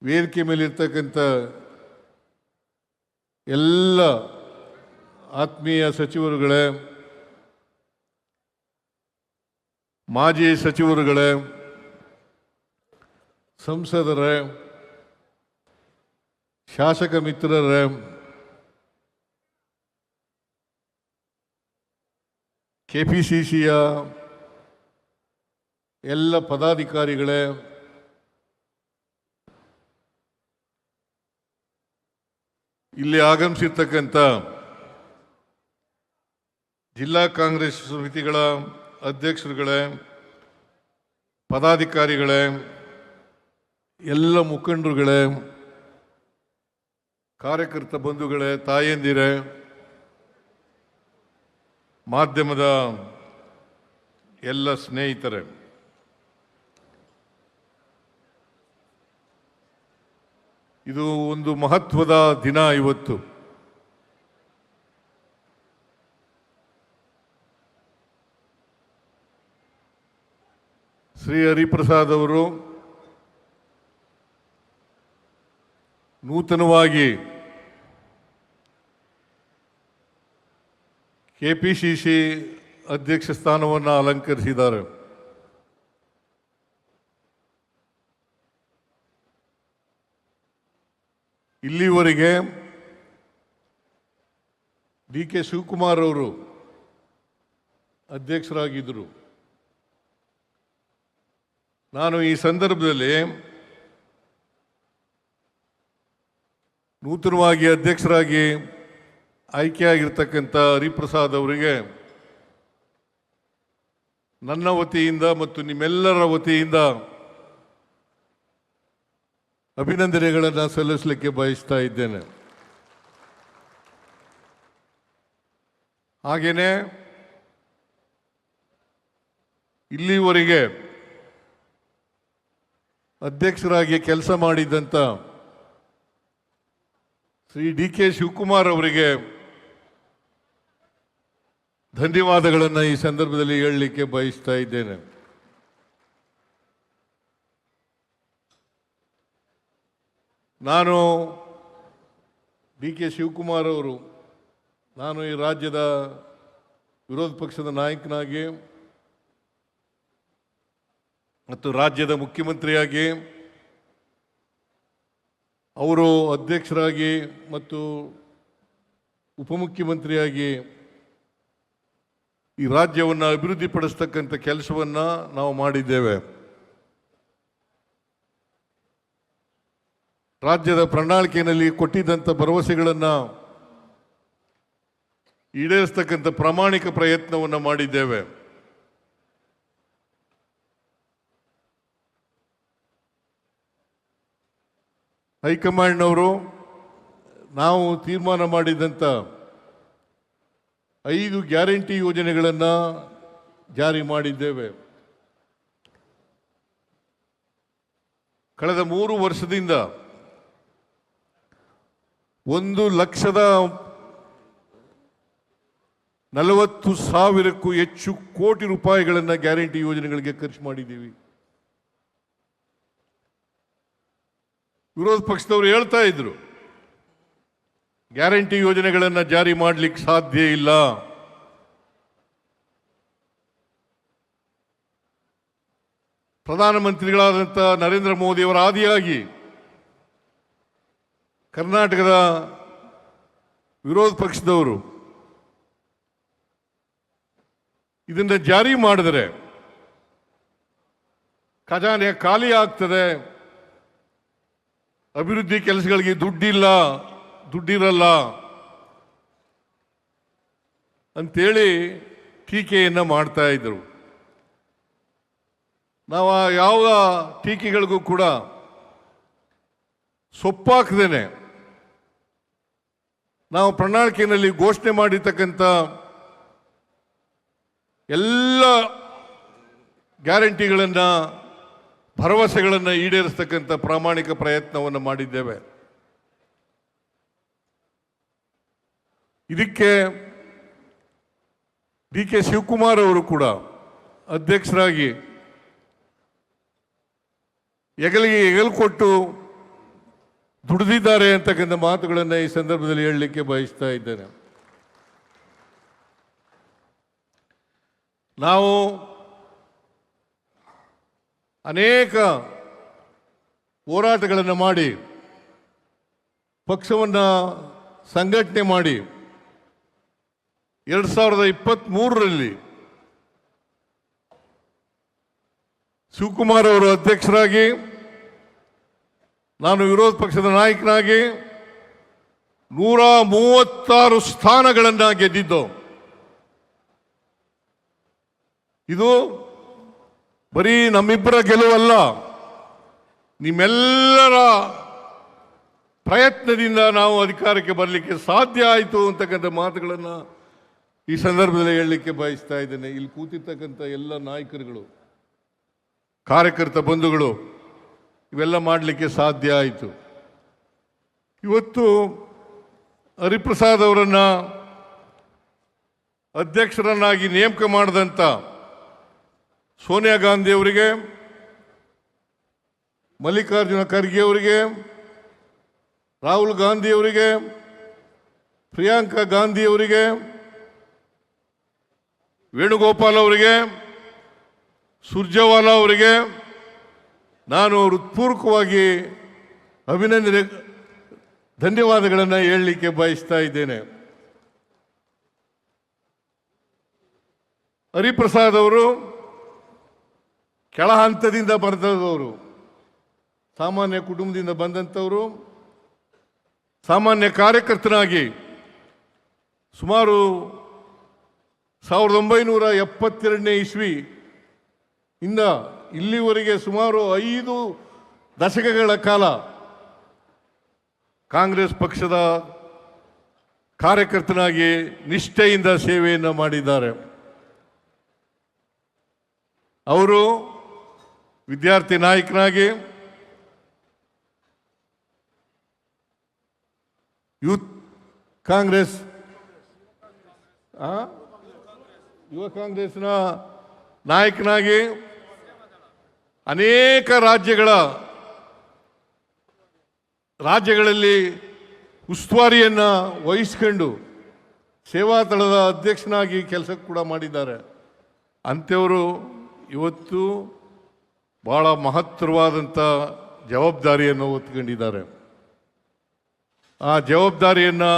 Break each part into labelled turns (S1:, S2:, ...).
S1: ವೇದಿಕೆ ಮೇಲಿರ್ತಕ್ಕಂಥ ಎಲ್ಲ ಆತ್ಮೀಯ ಸಚಿವರುಗಳೇ, ಮಾಜಿ ಸಚಿವರುಗಳೇ, ಸಂಸದರೇ, ಶಾಸಕ ಮಿತ್ರರೇ, ಕೆಪಿಸಿಸಿಯ ಎಲ್ಲ ಪದಾಧಿಕಾರಿಗಳೇ, ಇಲ್ಲಿ ಆಗಮಿಸಿರ್ತಕ್ಕಂಥ ಜಿಲ್ಲಾ ಕಾಂಗ್ರೆಸ್ ಸಮಿತಿಗಳ ಅಧ್ಯಕ್ಷರುಗಳೇ, ಪದಾಧಿಕಾರಿಗಳೇ, ಎಲ್ಲ ಮುಖಂಡರುಗಳೇ, ಕಾರ್ಯಕರ್ತ ಬಂಧುಗಳೇ, ತಾಯಂದಿರೇ, ಮಾಧ್ಯಮದ ಎಲ್ಲ ಸ್ನೇಹಿತರೆ, ಇದು ಒಂದು ಮಹತ್ವದ ದಿನ. ಇವತ್ತು ಶ್ರೀ ಹರಿಪ್ರಸಾದ್ ಅವರು ನೂತನವಾಗಿ ಕೆಪಿಸಿಸಿ ಅಧ್ಯಕ್ಷ ಸ್ಥಾನವನ್ನು ಅಲಂಕರಿಸಿದ್ದಾರೆ. ಇಲ್ಲಿವರೆಗೆ ಡಿ ಕೆ ಶಿವಕುಮಾರ್ ಅವರು ಅಧ್ಯಕ್ಷರಾಗಿದ್ದರು. ನಾನು ಈ ಸಂದರ್ಭದಲ್ಲಿ ನೂತನವಾಗಿ ಅಧ್ಯಕ್ಷರಾಗಿ ಆಯ್ಕೆಯಾಗಿರ್ತಕ್ಕಂಥ ಹರಿಪ್ರಸಾದ್ ಅವರಿಗೆ ನನ್ನ ವತಿಯಿಂದ ಮತ್ತು ನಿಮ್ಮೆಲ್ಲರ ವತಿಯಿಂದ ಅಭಿನಂದನೆಗಳನ್ನು ಸಲ್ಲಿಸಲಿಕ್ಕೆ ಬಯಸ್ತಾ ಇದ್ದೇನೆ. ಹಾಗೆಯೇ ಇಲ್ಲಿವರೆಗೆ ಅಧ್ಯಕ್ಷರಾಗಿ ಕೆಲಸ ಮಾಡಿದಂಥ ಶ್ರೀ ಡಿ ಕೆ ಶಿವಕುಮಾರ್ ಅವರಿಗೆ ಧನ್ಯವಾದಗಳನ್ನು ಈ ಸಂದರ್ಭದಲ್ಲಿ ಹೇಳಲಿಕ್ಕೆ ಬಯಸ್ತಾ ಇದ್ದೇನೆ. ನಾನು ಡಿ ಕೆ ಶಿವಕುಮಾರ್ ಅವರು, ನಾನು ಈ ರಾಜ್ಯದ ವಿರೋಧ ಪಕ್ಷದ ನಾಯಕನಾಗಿ ಮತ್ತು ರಾಜ್ಯದ ಮುಖ್ಯಮಂತ್ರಿಯಾಗಿ, ಅವರು ಅಧ್ಯಕ್ಷರಾಗಿ ಮತ್ತು ಉಪಮುಖ್ಯಮಂತ್ರಿಯಾಗಿ ಈ ರಾಜ್ಯವನ್ನು ಅಭಿವೃದ್ಧಿಪಡಿಸ್ತಕ್ಕಂಥ ಕೆಲಸವನ್ನು ನಾವು ಮಾಡಿದ್ದೇವೆ. ರಾಜ್ಯದ ಪ್ರಣಾಳಿಕೆಯಲ್ಲಿ ಕೊಟ್ಟಿದ್ದಂಥ ಭರವಸೆಗಳನ್ನು ಈಡೇರಿಸ್ತಕ್ಕಂಥ ಪ್ರಾಮಾಣಿಕ ಪ್ರಯತ್ನವನ್ನು ಮಾಡಿದ್ದೇವೆ. ಹೈಕಮಾಂಡ್ನವರು ನಾವು ತೀರ್ಮಾನ ಮಾಡಿದಂಥ 5 ಗ್ಯಾರಂಟಿ ಯೋಜನೆಗಳನ್ನು ಜಾರಿ ಮಾಡಿದ್ದೇವೆ. ಕಳೆದ 3 ವರ್ಷದಿಂದ 1,40,000ಕ್ಕೂ ಹೆಚ್ಚು ಕೋಟಿ ರೂಪಾಯಿಗಳನ್ನು ಗ್ಯಾರಂಟಿ ಯೋಜನೆಗಳಿಗೆ ಖರ್ಚು ಮಾಡಿದ್ದೀವಿ. ವಿರೋಧ ಪಕ್ಷದವರು ಹೇಳ್ತಾ ಇದ್ರು, ಗ್ಯಾರಂಟಿ ಯೋಜನೆಗಳನ್ನು ಜಾರಿ ಮಾಡಲಿಕ್ಕೆ ಸಾಧ್ಯ ಇಲ್ಲ. ಪ್ರಧಾನಮಂತ್ರಿಗಳಾದಂಥ ನರೇಂದ್ರ ಮೋದಿಯವರ ಆದಿಯಾಗಿ ಕರ್ನಾಟಕದ ವಿರೋಧ ಪಕ್ಷದವರು ಇದನ್ನು ಜಾರಿ ಮಾಡಿದರೆ ಖಜಾನೆ ಖಾಲಿ ಆಗ್ತದೆ, ಅಭಿವೃದ್ಧಿ ಕೆಲಸಗಳಿಗೆ ದುಡ್ಡಿರಲ್ಲ ಅಂತೇಳಿ ಟೀಕೆಯನ್ನು ಮಾಡ್ತಾ ಇದ್ರು. ನಾವು ಯಾವ ಟೀಕೆಗಳಿಗೂ ಕೂಡ ಸೊಪ್ಪಾಕದೇನೆ ನಾವು ಪ್ರಣಾಳಿಕೆಯಲ್ಲಿ ಘೋಷಣೆ ಮಾಡಿರ್ತಕ್ಕಂಥ ಎಲ್ಲ ಗ್ಯಾರಂಟಿಗಳನ್ನು, ಭರವಸೆಗಳನ್ನು ಈಡೇರಿಸ್ತಕ್ಕಂಥ ಪ್ರಾಮಾಣಿಕ ಪ್ರಯತ್ನವನ್ನು ಮಾಡಿದ್ದೇವೆ. ಇದಕ್ಕೆ ಡಿ ಕೆ ಶಿವಕುಮಾರ್ ಅವರು ಕೂಡ ಅಧ್ಯಕ್ಷರಾಗಿ ಹೆಗಲಿಗೆ ಹೆಗಲು ಕೊಟ್ಟು ದುಡಿದಿದ್ದಾರೆ ಅಂತಕ್ಕಂಥ ಮಾತುಗಳನ್ನು ಈ ಸಂದರ್ಭದಲ್ಲಿ ಹೇಳಲಿಕ್ಕೆ ಬಯಸ್ತಾ ಇದ್ದೇನೆ. ನಾವು ಅನೇಕ ಹೋರಾಟಗಳನ್ನು ಮಾಡಿ ಪಕ್ಷವನ್ನು ಸಂಘಟನೆ ಮಾಡಿ 2023ರಲ್ಲಿ ಶಿವಕುಮಾರ್ ಅವರು ಅಧ್ಯಕ್ಷರಾಗಿ, ನಾನು ವಿರೋಧ ಪಕ್ಷದ ನಾಯಕನಾಗಿ 136 ಸ್ಥಾನಗಳನ್ನು ಗೆದ್ದಿದ್ದು. ಇದು ಬರೀ ನಮ್ಮಿಬ್ಬರ ಗೆಲುವಲ್ಲ, ನಿಮ್ಮೆಲ್ಲರ ಪ್ರಯತ್ನದಿಂದ ನಾವು ಅಧಿಕಾರಕ್ಕೆ ಬರಲಿಕ್ಕೆ ಸಾಧ್ಯ ಆಯಿತು ಅಂತಕ್ಕಂಥ ಮಾತುಗಳನ್ನು ಈ ಸಂದರ್ಭದಲ್ಲಿ ಹೇಳಲಿಕ್ಕೆ ಬಯಸ್ತಾ ಇದ್ದೇನೆ. ಇಲ್ಲಿ ಕೂತಿರ್ತಕ್ಕಂಥ ಎಲ್ಲ ನಾಯಕರುಗಳು, ಕಾರ್ಯಕರ್ತ ಬಂಧುಗಳು ಇವೆಲ್ಲ ಮಾಡಲಿಕ್ಕೆ ಸಾಧ್ಯ ಆಯಿತು. ಇವತ್ತು ಹರಿಪ್ರಸಾದ್ ಅವರನ್ನು ಅಧ್ಯಕ್ಷರನ್ನಾಗಿ ನೇಮಕ ಮಾಡಿದಂಥ ಸೋನಿಯಾ ಗಾಂಧಿ ಅವರಿಗೆ, ಮಲ್ಲಿಕಾರ್ಜುನ ಖರ್ಗೆ ಅವರಿಗೆ, ರಾಹುಲ್ ಗಾಂಧಿ ಅವರಿಗೆ, ಪ್ರಿಯಾಂಕಾ ಗಾಂಧಿ ಅವರಿಗೆ, ವೇಣುಗೋಪಾಲ್ ಅವರಿಗೆ, ಸುರ್ಜೇವಾಲಾ ಅವರಿಗೆ ನಾನು ಹೃತ್ಪೂರ್ವಕವಾಗಿ ಅಭಿನಂದನೆ ಧನ್ಯವಾದಗಳನ್ನು ಹೇಳಲಿಕ್ಕೆ ಬಯಸ್ತಾ ಇದ್ದೇನೆ. ಹರಿಪ್ರಸಾದ್ ಅವರು ಕೆಳ ಹಂತದಿಂದ ಬಂದವರು, ಸಾಮಾನ್ಯ ಕುಟುಂಬದಿಂದ ಬಂದಂಥವರು. ಸಾಮಾನ್ಯ ಕಾರ್ಯಕರ್ತನಾಗಿ ಸುಮಾರು 1972ನೇ ಇಸ್ವಿ ಇಂದ ಇಲ್ಲಿವರೆಗೆ ಸುಮಾರು 5 ದಶಕಗಳ ಕಾಲ ಕಾಂಗ್ರೆಸ್ ಪಕ್ಷದ ಕಾರ್ಯಕರ್ತನಾಗಿ ನಿಷ್ಠೆಯಿಂದ ಸೇವೆಯನ್ನು ಮಾಡಿದ್ದಾರೆ. ಅವರು ವಿದ್ಯಾರ್ಥಿ ನಾಯಕನಾಗಿ, ಯೂತ್ ಕಾಂಗ್ರೆಸ್, ಯುವ ಕಾಂಗ್ರೆಸ್ನ ನಾಯಕನಾಗಿ ಅನೇಕ ರಾಜ್ಯಗಳಲ್ಲಿ ಉಸ್ತುವಾರಿಯನ್ನು ವಹಿಸ್ಕೊಂಡು ಸೇವಾದಳದ ಅಧ್ಯಕ್ಷನಾಗಿ ಕೆಲಸ ಕೂಡ ಮಾಡಿದ್ದಾರೆ. ಅಂಥವರು ಇವತ್ತು ಬಹಳ ಮಹತ್ತರವಾದಂಥ ಜವಾಬ್ದಾರಿಯನ್ನು ಹೊತ್ಕೊಂಡಿದ್ದಾರೆ. ಆ ಜವಾಬ್ದಾರಿಯನ್ನು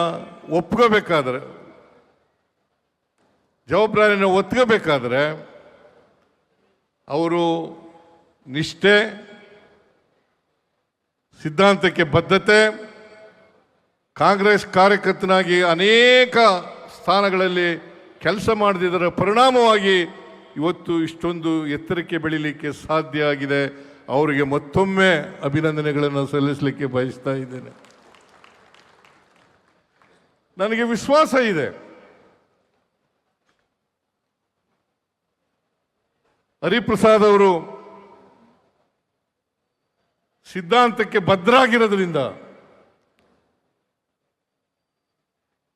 S1: ಒತ್ಕೋಬೇಕಾದ್ರೆ ಅವರು ನಿಷ್ಠೆ, ಸಿದ್ಧಾಂತಕ್ಕೆ ಬದ್ಧತೆ, ಕಾಂಗ್ರೆಸ್ ಕಾರ್ಯಕರ್ತನಾಗಿ ಅನೇಕ ಸ್ಥಾನಗಳಲ್ಲಿ ಕೆಲಸ ಮಾಡಿದರ ಪರಿಣಾಮವಾಗಿ ಇವತ್ತು ಇಷ್ಟೊಂದು ಎತ್ತರಕ್ಕೆ ಬೆಳೀಲಿಕ್ಕೆ ಸಾಧ್ಯ ಆಗಿದೆ. ಅವರಿಗೆ ಮತ್ತೊಮ್ಮೆ ಅಭಿನಂದನೆಗಳನ್ನು ಸಲ್ಲಿಸಲಿಕ್ಕೆ ಬಯಸ್ತಾ ಇದ್ದೇನೆ. ನನಗೆ ವಿಶ್ವಾಸ ಇದೆ, ಹರಿಪ್ರಸಾದ್ ಅವರು ಸಿದ್ಧಾಂತಕ್ಕೆ ಬದ್ಧರಾಗಿರೋದ್ರಿಂದ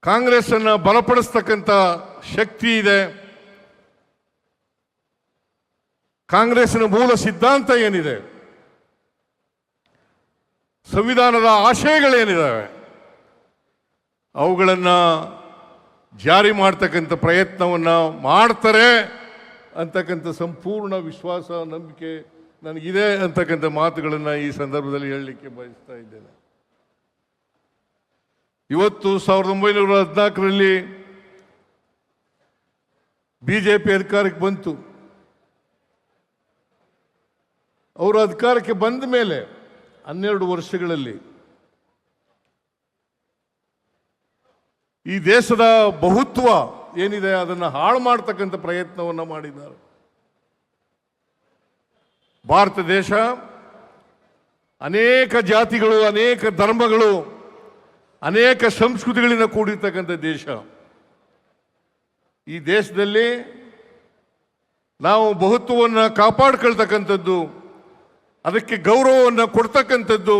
S1: ಕಾಂಗ್ರೆಸ್ ಅನ್ನು ಬಲಪಡಿಸ್ತಕ್ಕಂಥ ಶಕ್ತಿ ಇದೆ. ಕಾಂಗ್ರೆಸ್ನ ಮೂಲ ಸಿದ್ಧಾಂತ ಏನಿದೆ, ಸಂವಿಧಾನದ ಆಶಯಗಳೇನಿದ್ದಾವೆ, ಅವುಗಳನ್ನು ಜಾರಿ ಮಾಡ್ತಕ್ಕಂಥ ಪ್ರಯತ್ನವನ್ನು ಮಾಡ್ತಾರೆ ಅಂತಕ್ಕಂಥ ಸಂಪೂರ್ಣ ವಿಶ್ವಾಸ, ನಂಬಿಕೆ ನನಗಿದೆ ಅಂತಕ್ಕಂಥ ಮಾತುಗಳನ್ನು ಈ ಸಂದರ್ಭದಲ್ಲಿ ಹೇಳಲಿಕ್ಕೆ ಬಯಸ್ತಾ ಇದ್ದೇನೆ. ಇವತ್ತು 1914ರಲ್ಲಿ ಬಿಜೆಪಿ ಅಧಿಕಾರಕ್ಕೆ ಬಂತು. ಅವರು ಅಧಿಕಾರಕ್ಕೆ ಬಂದ ಮೇಲೆ 12 ವರ್ಷಗಳಲ್ಲಿ ಈ ದೇಶದ ಬಹುತ್ವ ಏನಿದೆ ಅದನ್ನು ಹಾಳು ಮಾಡ್ತಕ್ಕಂಥ ಪ್ರಯತ್ನವನ್ನು ಮಾಡಿದ್ದಾರೆ. ಭಾರತ ದೇಶ ಅನೇಕ ಜಾತಿಗಳು, ಅನೇಕ ಧರ್ಮಗಳು, ಅನೇಕ ಸಂಸ್ಕೃತಿಗಳಿಂದ ಕೂಡಿರ್ತಕ್ಕಂಥ ದೇಶ. ಈ ದೇಶದಲ್ಲಿ ನಾವು ಬಹುತ್ವವನ್ನು ಕಾಪಾಡ್ಕೊಳ್ತಕ್ಕಂಥದ್ದು, ಅದಕ್ಕೆ ಗೌರವವನ್ನು ಕೊಡ್ತಕ್ಕಂಥದ್ದು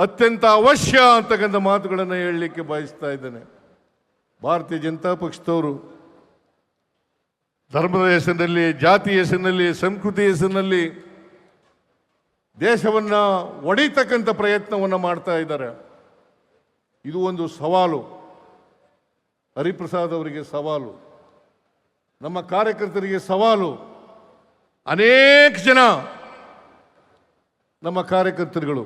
S1: ಅತ್ಯಂತ ಅವಶ್ಯ ಅಂತಕ್ಕಂಥ ಮಾತುಗಳನ್ನು ಹೇಳಲಿಕ್ಕೆ ಬಯಸ್ತಾ ಇದ್ದೇನೆ. ಭಾರತೀಯ ಜನತಾ ಪಕ್ಷದವರು ಧರ್ಮದ ಹೆಸರಿನಲ್ಲಿ, ಜಾತಿ ಹೆಸರಿನಲ್ಲಿ, ಸಂಸ್ಕೃತಿ ಹೆಸರಿನಲ್ಲಿ ದೇಶವನ್ನ ಒಡೆಯತಕ್ಕಂಥ ಪ್ರಯತ್ನವನ್ನು ಮಾಡ್ತಾ ಇದ್ದಾರೆ. ಇದು ಒಂದು ಸವಾಲು, ಹರಿಪ್ರಸಾದ್ ಅವರಿಗೆ ಸವಾಲು, ನಮ್ಮ ಕಾರ್ಯಕರ್ತರಿಗೆ ಸವಾಲು. ಅನೇಕ ಜನ ನಮ್ಮ ಕಾರ್ಯಕರ್ತರುಗಳು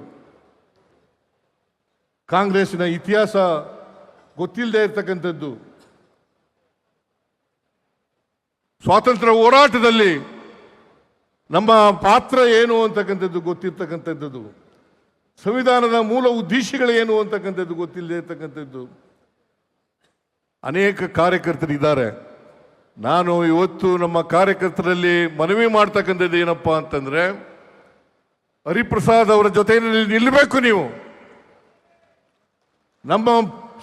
S1: ಕಾಂಗ್ರೆಸ್ಸಿನ ಇತಿಹಾಸ ಗೊತ್ತಿಲ್ಲದೆ ಇರತಕ್ಕಂಥದ್ದು, ಸ್ವಾತಂತ್ರ್ಯ ಹೋರಾಟದಲ್ಲಿ ನಮ್ಮ ಪಾತ್ರ ಏನು ಅಂತಕ್ಕಂಥದ್ದು ಗೊತ್ತಿರ್ತಕ್ಕಂಥದ್ದು, ಸಂವಿಧಾನದ ಮೂಲ ಉದ್ದೇಶಗಳು ಏನು ಅಂತಕ್ಕಂಥದ್ದು ಗೊತ್ತಿಲ್ಲದೆ ಇರತಕ್ಕಂಥದ್ದು ಅನೇಕ ಕಾರ್ಯಕರ್ತರಿದ್ದಾರೆ. ನಾನು ಇವತ್ತು ನಮ್ಮ ಕಾರ್ಯಕರ್ತರಲ್ಲಿ ಮನವಿ ಮಾಡ್ತಕ್ಕಂಥದ್ದು ಏನಪ್ಪ ಅಂತಂದ್ರೆ, ಹರಿಪ್ರಸಾದ್ ಅವರ ಜೊತೆಯಲ್ಲಿ ನಿಲ್ಲಬೇಕು. ನೀವು ನಮ್ಮ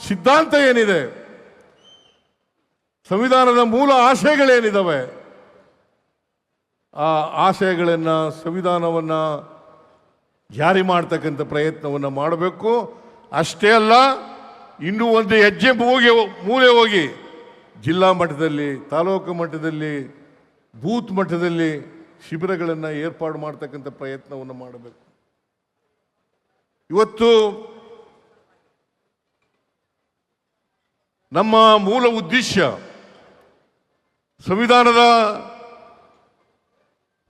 S1: ಸಿದ್ಧಾಂತ ಏನಿದೆ, ಸಂವಿಧಾನದ ಮೂಲ ಆಶಯಗಳೇನಿದ್ದಾವೆ, ಆ ಆಶಯಗಳನ್ನು, ಸಂವಿಧಾನವನ್ನು ಜಾರಿ ಮಾಡ್ತಕ್ಕಂಥ ಪ್ರಯತ್ನವನ್ನು ಮಾಡಬೇಕು. ಅಷ್ಟೇ ಅಲ್ಲ, ಇನ್ನೂ ಒಂದು ಹೆಜ್ಜೆ ಮೂಲೆ ಹೋಗಿ ಜಿಲ್ಲಾ ಮಟ್ಟದಲ್ಲಿ, ತಾಲೂಕು ಮಟ್ಟದಲ್ಲಿ, ಬೂತ್ ಮಟ್ಟದಲ್ಲಿ ಶಿಬಿರಗಳನ್ನು ಏರ್ಪಾಡು ಮಾಡ್ತಕ್ಕಂಥ ಪ್ರಯತ್ನವನ್ನು ಮಾಡಬೇಕು. ಇವತ್ತು ನಮ್ಮ ಮೂಲ ಉದ್ದೇಶ, ಸಂವಿಧಾನದ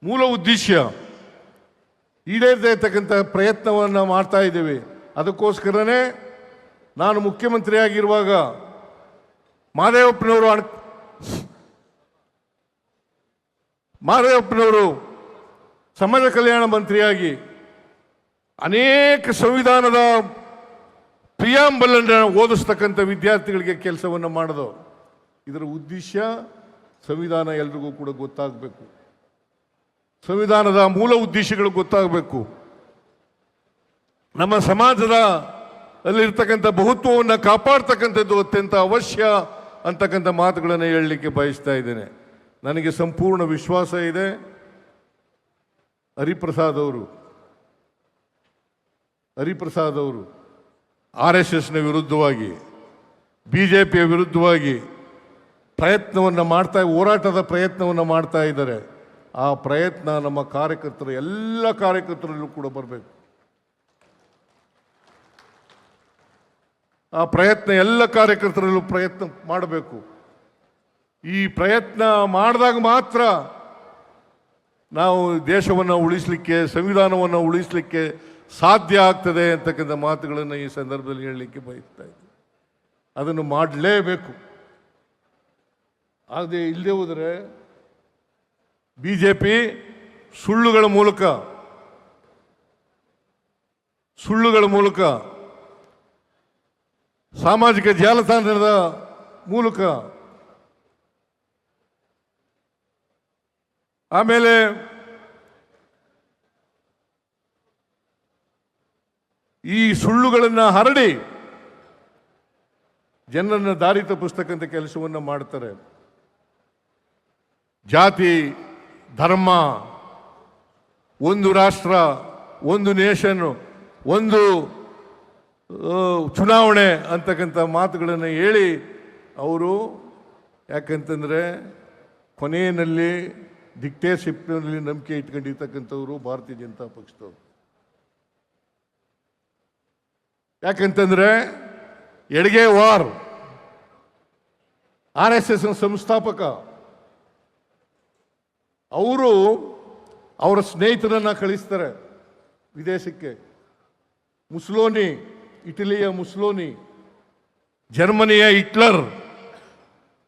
S1: ಮೂಲ ಉದ್ದೇಶ ಈಡೇರದೇ ಇರತಕ್ಕಂಥ ಪ್ರಯತ್ನವನ್ನು ಮಾಡ್ತಾ ಇದ್ದೀವಿ. ಅದಕ್ಕೋಸ್ಕರನೇ ನಾನು ಮುಖ್ಯಮಂತ್ರಿಯಾಗಿರುವಾಗ ಮಾದೇವಪ್ಪನವರು ಸಮಾಜ ಕಲ್ಯಾಣ ಮಂತ್ರಿಯಾಗಿ ಅನೇಕ ಸಂವಿಧಾನದ ಪ್ರಿಯಾಂಬಲ್ ಅನ್ನು ಓದಿಸ್ತಕ್ಕಂಥ ವಿದ್ಯಾರ್ಥಿಗಳಿಗೆ ಕೆಲಸವನ್ನು ಮಾಡೋದು. ಇದರ ಉದ್ದೇಶ ಸಂವಿಧಾನ ಎಲ್ರಿಗೂ ಕೂಡ ಗೊತ್ತಾಗಬೇಕು, ಸಂವಿಧಾನದ ಮೂಲ ಉದ್ದೇಶಗಳು ಗೊತ್ತಾಗಬೇಕು, ನಮ್ಮ ಸಮಾಜದ ಅಲ್ಲಿರ್ತಕ್ಕಂಥ ಬಹುತ್ವವನ್ನು ಕಾಪಾಡ್ತಕ್ಕಂಥದ್ದು ಅತ್ಯಂತ ಅವಶ್ಯ ಅಂತಕ್ಕಂಥ ಮಾತುಗಳನ್ನು ಹೇಳಲಿಕ್ಕೆ ಬಯಸ್ತಾ ಇದ್ದೇನೆ. ನನಗೆ ಸಂಪೂರ್ಣ ವಿಶ್ವಾಸ ಇದೆ, ಹರಿಪ್ರಸಾದ್ ಅವರು RSSನ ವಿರುದ್ಧವಾಗಿ, BJPಯ ವಿರುದ್ಧವಾಗಿ ಹೋರಾಟದ ಪ್ರಯತ್ನವನ್ನು ಮಾಡ್ತಾ ಇದ್ದಾರೆ. ಆ ಪ್ರಯತ್ನ ನಮ್ಮ ಕಾರ್ಯಕರ್ತರು, ಎಲ್ಲ ಕಾರ್ಯಕರ್ತರಲ್ಲೂ ಕೂಡ ಬರಬೇಕು. ಆ ಪ್ರಯತ್ನ ಎಲ್ಲ ಕಾರ್ಯಕರ್ತರಲ್ಲೂ ಪ್ರಯತ್ನ ಮಾಡಬೇಕು. ಈ ಪ್ರಯತ್ನ ಮಾಡಿದಾಗ ಮಾತ್ರ ನಾವು ದೇಶವನ್ನು ಉಳಿಸಲಿಕ್ಕೆ, ಸಂವಿಧಾನವನ್ನು ಉಳಿಸಲಿಕ್ಕೆ ಸಾಧ್ಯ ಆಗ್ತದೆ ಅಂತಕ್ಕಂಥ ಮಾತುಗಳನ್ನು ಈ ಸಂದರ್ಭದಲ್ಲಿ ಹೇಳಲಿಕ್ಕೆ ಬಯಸ್ತಾ ಇದ್ದೀನಿ. ಅದನ್ನು ಮಾಡಲೇಬೇಕು. ಆಗದೆ ಇಲ್ಲದೆ ಹೋದರೆ BJP ಸುಳ್ಳುಗಳ ಮೂಲಕ ಸಾಮಾಜಿಕ ಜಾಲತಾಣದ ಮೂಲಕ, ಆಮೇಲೆ ಈ ಸುಳ್ಳುಗಳನ್ನು ಹರಡಿ ಜನರನ್ನು ದಾರಿ ತಪ್ಪಿಸ್ತಕ್ಕಂಥ ಕೆಲಸವನ್ನು ಮಾಡ್ತಾರೆ. ಜಾತಿ, ಧರ್ಮ, ಒಂದು ರಾಷ್ಟ್ರ, ಒಂದು ನೇಷನ್, ಒಂದು ಚುನಾವಣೆ ಅಂತಕ್ಕಂಥ ಮಾತುಗಳನ್ನು ಹೇಳಿ ಅವರು, ಯಾಕಂತಂದರೆ ಕೊನೆಯಲ್ಲಿ ಡಿಕ್ಟೇಟರ್ಶಿಪ್ನಲ್ಲಿ ನಂಬಿಕೆ ಇಟ್ಕೊಂಡಿರ್ತಕ್ಕಂಥವರು ಭಾರತೀಯ ಜನತಾ ಪಕ್ಷದವರು. ಯಾಕಂತಂದರೆ ಎಡ್ಗೆ ವಾರ್ RSS ಸಂಸ್ಥಾಪಕ ಅವರು ಅವರ ಸ್ನೇಹಿತರನ್ನು ಕಳಿಸ್ತಾರೆ ವಿದೇಶಕ್ಕೆ. ಮುಸೋಲಿನಿ, ಇಟಲಿಯ ಮುಸೋಲಿನಿ, ಜರ್ಮನಿಯ ಹಿಟ್ಲರ್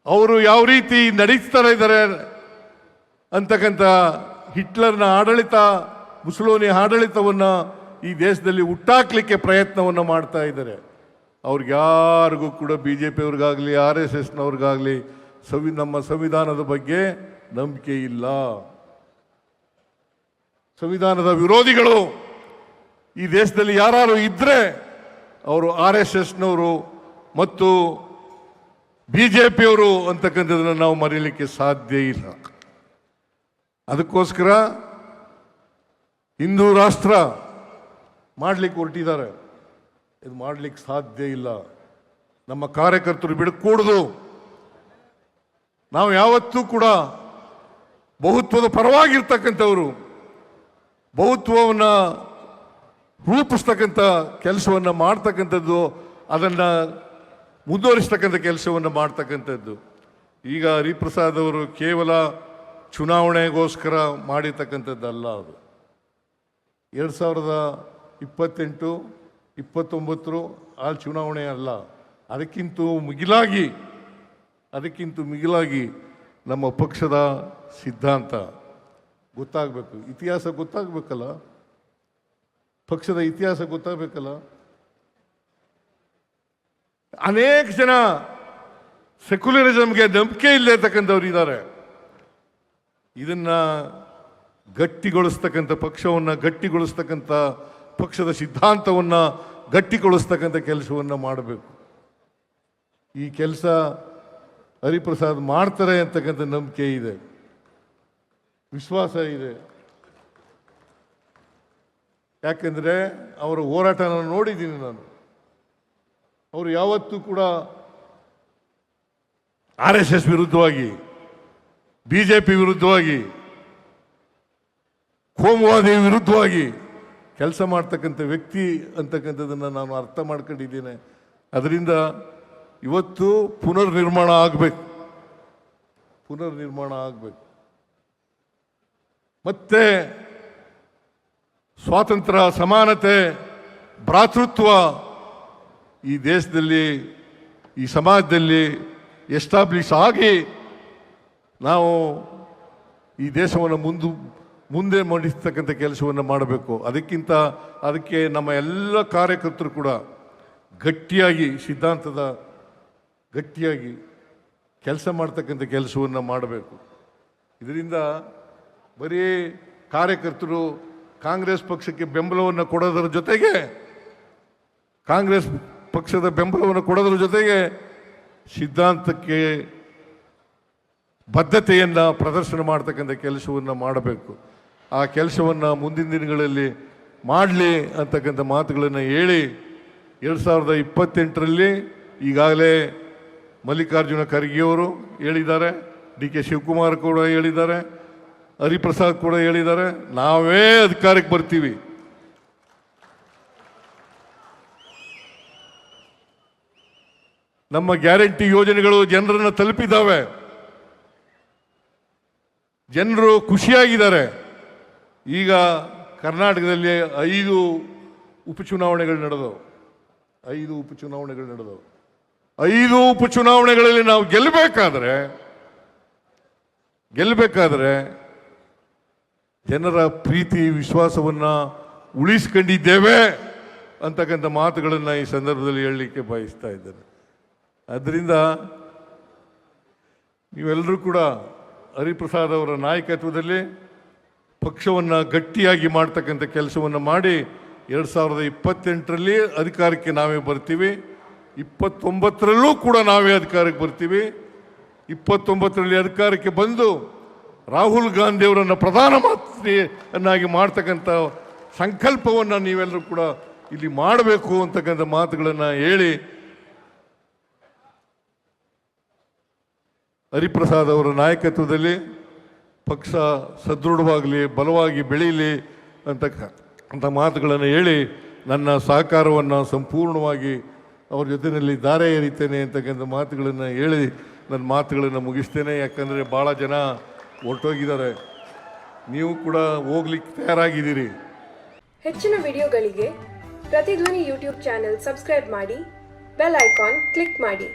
S1: ಅವರು ಯಾವ ರೀತಿ ನಡೆಸ್ತಾ ಇದ್ದಾರೆ ಅಂತಕ್ಕಂಥ ಹಿಟ್ಲರ್ನ ಆಡಳಿತ, ಮುಸೋಲಿನಿ ಆಡಳಿತವನ್ನು ಈ ದೇಶದಲ್ಲಿ ಹುಟ್ಟಾಕ್ಲಿಕ್ಕೆ ಪ್ರಯತ್ನವನ್ನು ಮಾಡ್ತಾ ಇದ್ದಾರೆ. ಅವ್ರಿಗ್ಯಾರಿಗೂ ಕೂಡ BJPಯವ್ರಿಗಾಗಲಿ RSSನವ್ರಿಗಾಗಲಿ ನಮ್ಮ ಸಂವಿಧಾನದ ಬಗ್ಗೆ ನಂಬಿಕೆ ಇಲ್ಲ. ಸಂವಿಧಾನದ ವಿರೋಧಿಗಳು ಈ ದೇಶದಲ್ಲಿ ಯಾರು ಇದ್ರೆ ಅವರು RSSನವರು ಮತ್ತು BJPಯವರು ಅಂತಕ್ಕಂಥದ್ದನ್ನು ನಾವು ಮರೀಲಿಕ್ಕೆ ಸಾಧ್ಯ ಇಲ್ಲ. ಅದಕ್ಕೋಸ್ಕರ ಹಿಂದೂ ರಾಷ್ಟ್ರ ಮಾಡಲಿಕ್ಕೆ ಹೊರಟಿದ್ದಾರೆ. ಇದು ಮಾಡಲಿಕ್ಕೆ ಸಾಧ್ಯ ಇಲ್ಲ. ನಮ್ಮ ಕಾರ್ಯಕರ್ತರು ಬಿಡಕೂಡದು. ನಾವು ಯಾವತ್ತೂ ಕೂಡ ಬಹುತ್ವದ ಪರವಾಗಿರ್ತಕ್ಕಂಥವರು, ಬಹುತ್ವವನ್ನು ರೂಪಿಸ್ತಕ್ಕಂಥ ಕೆಲಸವನ್ನು ಮಾಡ್ತಕ್ಕಂಥದ್ದು, ಅದನ್ನು ಮುಂದುವರಿಸ್ತಕ್ಕಂಥ ಕೆಲಸವನ್ನು ಮಾಡ್ತಕ್ಕಂಥದ್ದು. ಈಗ ಹರಿಪ್ರಸಾದ್ ಅವರು ಕೇವಲ ಚುನಾವಣೆಗೋಸ್ಕರ ಮಾಡಿರ್ತಕ್ಕಂಥದ್ದಲ್ಲ. ಅದು 2028, 29 ಆ ಚುನಾವಣೆ ಅಲ್ಲ. ಅದಕ್ಕಿಂತ ಮಿಗಿಲಾಗಿ ನಮ್ಮ ಪಕ್ಷದ ಸಿದ್ಧಾಂತ ಗೊತ್ತಾಗಬೇಕು, ಇತಿಹಾಸ ಗೊತ್ತಾಗಬೇಕಲ್ಲ, ಪಕ್ಷದ ಇತಿಹಾಸ ಗೊತ್ತಾಗಬೇಕಲ್ಲ. ಅನೇಕ ಜನ ಸೆಕ್ಯುಲರಿಸಮ್ಗೆ ನಂಬಿಕೆ ಇಲ್ಲೇ ಇರ್ತಕ್ಕಂಥವ್ರು ಇದ್ದಾರೆ. ಇದನ್ನ ಗಟ್ಟಿಗೊಳಿಸ್ತಕ್ಕಂಥ ಪಕ್ಷವನ್ನು ಗಟ್ಟಿಗೊಳಿಸ್ತಕ್ಕಂಥ ಪಕ್ಷದ ಸಿದ್ಧಾಂತವನ್ನು ಗಟ್ಟಿಗೊಳಿಸ್ತಕ್ಕಂಥ ಕೆಲಸವನ್ನು ಮಾಡಬೇಕು. ಈ ಕೆಲಸ ಹರಿಪ್ರಸಾದ್ ಮಾಡ್ತಾರೆ ಅಂತಕ್ಕಂಥ ನಂಬಿಕೆ ಇದೆ, ವಿಶ್ವಾಸ ಇದೆ. ಯಾಕೆಂದರೆ ಅವರ ಹೋರಾಟನ ನೋಡಿದ್ದೀನಿ ನಾನು. ಅವರು ಯಾವತ್ತೂ ಕೂಡ RSS ವಿರುದ್ಧವಾಗಿ, BJP ವಿರುದ್ಧವಾಗಿ, ಕೋಮುವಾದಿ ವಿರುದ್ಧವಾಗಿ ಕೆಲಸ ಮಾಡ್ತಕ್ಕಂಥ ವ್ಯಕ್ತಿ ಅಂತಕ್ಕಂಥದ್ದನ್ನು ನಾನು ಅರ್ಥ ಮಾಡ್ಕೊಂಡಿದ್ದೇನೆ. ಅದರಿಂದ ಇವತ್ತು ಪುನರ್ನಿರ್ಮಾಣ ಆಗಬೇಕು. ಮತ್ತೆ ಸ್ವಾತಂತ್ರ್ಯ, ಸಮಾನತೆ, ಭ್ರಾತೃತ್ವ ಈ ದೇಶದಲ್ಲಿ, ಈ ಸಮಾಜದಲ್ಲಿ ಎಸ್ಟಾಬ್ಲಿಷ್ ಆಗಿ ನಾವು ಈ ದೇಶವನ್ನು ಮುಂದೆ ಮಾಡಿಸ್ತಕ್ಕಂಥ ಕೆಲಸವನ್ನು ಮಾಡಬೇಕು. ಅದಕ್ಕೆ ನಮ್ಮ ಎಲ್ಲ ಕಾರ್ಯಕರ್ತರು ಕೂಡ ಗಟ್ಟಿಯಾಗಿ, ಸಿದ್ಧಾಂತದ ಗಟ್ಟಿಯಾಗಿ ಕೆಲಸ ಮಾಡ್ತಕ್ಕಂಥ ಕೆಲಸವನ್ನು ಮಾಡಬೇಕು. ಇದರಿಂದ ಬರೀ ಕಾರ್ಯಕರ್ತರು ಕಾಂಗ್ರೆಸ್ ಪಕ್ಷಕ್ಕೆ ಬೆಂಬಲವನ್ನು ಕೊಡೋದರ ಜೊತೆಗೆ, ಸಿದ್ಧಾಂತಕ್ಕೆ ಬದ್ಧತೆಯನ್ನು ಪ್ರದರ್ಶನ ಮಾಡ್ತಕ್ಕಂಥ ಕೆಲಸವನ್ನು ಮಾಡಬೇಕು. ಆ ಕೆಲಸವನ್ನು ಮುಂದಿನ ದಿನಗಳಲ್ಲಿ ಮಾಡಲಿ ಅಂತಕ್ಕಂಥ ಮಾತುಗಳನ್ನು ಹೇಳಿ 2028ರಲ್ಲಿ ಈಗಾಗಲೇ ಮಲ್ಲಿಕಾರ್ಜುನ ಖರ್ಗೆಯವರು ಹೇಳಿದ್ದಾರೆ, DK ಶಿವಕುಮಾರ್ ಕೂಡ ಹೇಳಿದ್ದಾರೆ, ಹರಿಪ್ರಸಾದ್ ಕೂಡ ಹೇಳಿದ್ದಾರೆ, ನಾವೇ ಅಧಿಕಾರಕ್ಕೆ ಬರ್ತೀವಿ. ನಮ್ಮ ಗ್ಯಾರಂಟಿ ಯೋಜನೆಗಳು ಜನರನ್ನು ತಲುಪಿದ್ದಾವೆ, ಜನರು ಖುಷಿಯಾಗಿದ್ದಾರೆ. ಈಗ ಕರ್ನಾಟಕದಲ್ಲಿ 5 ಉಪಚುನಾವಣೆಗಳು ನಡೆದವು. 5 ಉಪಚುನಾವಣೆಗಳಲ್ಲಿ ನಾವು ಗೆಲ್ಲಬೇಕಾದ್ರೆ ಜನರ ಪ್ರೀತಿ ವಿಶ್ವಾಸವನ್ನು ಉಳಿಸ್ಕೊಂಡಿದ್ದೇವೆ ಅಂತಕ್ಕಂಥ ಮಾತುಗಳನ್ನು ಈ ಸಂದರ್ಭದಲ್ಲಿ ಹೇಳಲಿಕ್ಕೆ ಬಯಸ್ತಾ ಇದ್ದೇನೆ. ಆದ್ದರಿಂದ ನೀವೆಲ್ಲರೂ ಕೂಡ ಹರಿಪ್ರಸಾದ್ ಅವರ ನಾಯಕತ್ವದಲ್ಲಿ ಪಕ್ಷವನ್ನು ಗಟ್ಟಿಯಾಗಿ ಮಾಡ್ತಕ್ಕಂಥ ಕೆಲಸವನ್ನು ಮಾಡಿ 2028ರಲ್ಲಿ ಅಧಿಕಾರಕ್ಕೆ ನಾವೇ ಬರ್ತೀವಿ. 29ರಲ್ಲೂ ಕೂಡ ನಾವೇ ಅಧಿಕಾರಕ್ಕೆ ಬರ್ತೀವಿ. 29ರಲ್ಲಿ ಅಧಿಕಾರಕ್ಕೆ ಬಂದು ರಾಹುಲ್ ಗಾಂಧಿ ಅವರನ್ನು ಪ್ರಧಾನಮಂತ್ರಿಯನ್ನಾಗಿ ಮಾಡ್ತಕ್ಕಂಥ ಸಂಕಲ್ಪವನ್ನು ನೀವೆಲ್ಲರೂ ಕೂಡ ಇಲ್ಲಿ ಮಾಡಬೇಕು ಅಂತಕ್ಕಂಥ ಮಾತುಗಳನ್ನು ಹೇಳಿ, ಹರಿಪ್ರಸಾದ್ ಅವರ ನಾಯಕತ್ವದಲ್ಲಿ ಪಕ್ಷ ಸದೃಢವಾಗಲಿ, ಬಲವಾಗಿ ಬೆಳೀಲಿ ಅಂತ ಮಾತುಗಳನ್ನು ಹೇಳಿ, ನನ್ನ ಸಹಕಾರವನ್ನು ಸಂಪೂರ್ಣವಾಗಿ ಅವ್ರ ಜೊತೆಯಲ್ಲಿ ದಾರೆ ಎರಿತೇನೆ ಅಂತಕ್ಕಂಥ ಮಾತುಗಳನ್ನು ಹೇಳಿ ನನ್ನ ಮಾತುಗಳನ್ನು ಮುಗಿಸ್ತೇನೆ. ಯಾಕಂದರೆ ಭಾಳ ಜನ ಹೊರಟೋಗಿದ್ದಾರೆ, ನೀವು ಕೂಡ ಹೋಗ್ಲಿಕ್ಕೆ ತಯಾರಾಗಿದ್ದೀರಿ.
S2: ಹೆಚ್ಚಿನ ವಿಡಿಯೋಗಳಿಗೆ ಪ್ರತಿಧ್ವನಿ ಯೂಟ್ಯೂಬ್ ಚಾನೆಲ್ ಸಬ್ಸ್ಕ್ರೈಬ್ ಮಾಡಿ, ಬೆಲ್ ಐಕಾನ್ ಕ್ಲಿಕ್ ಮಾಡಿ.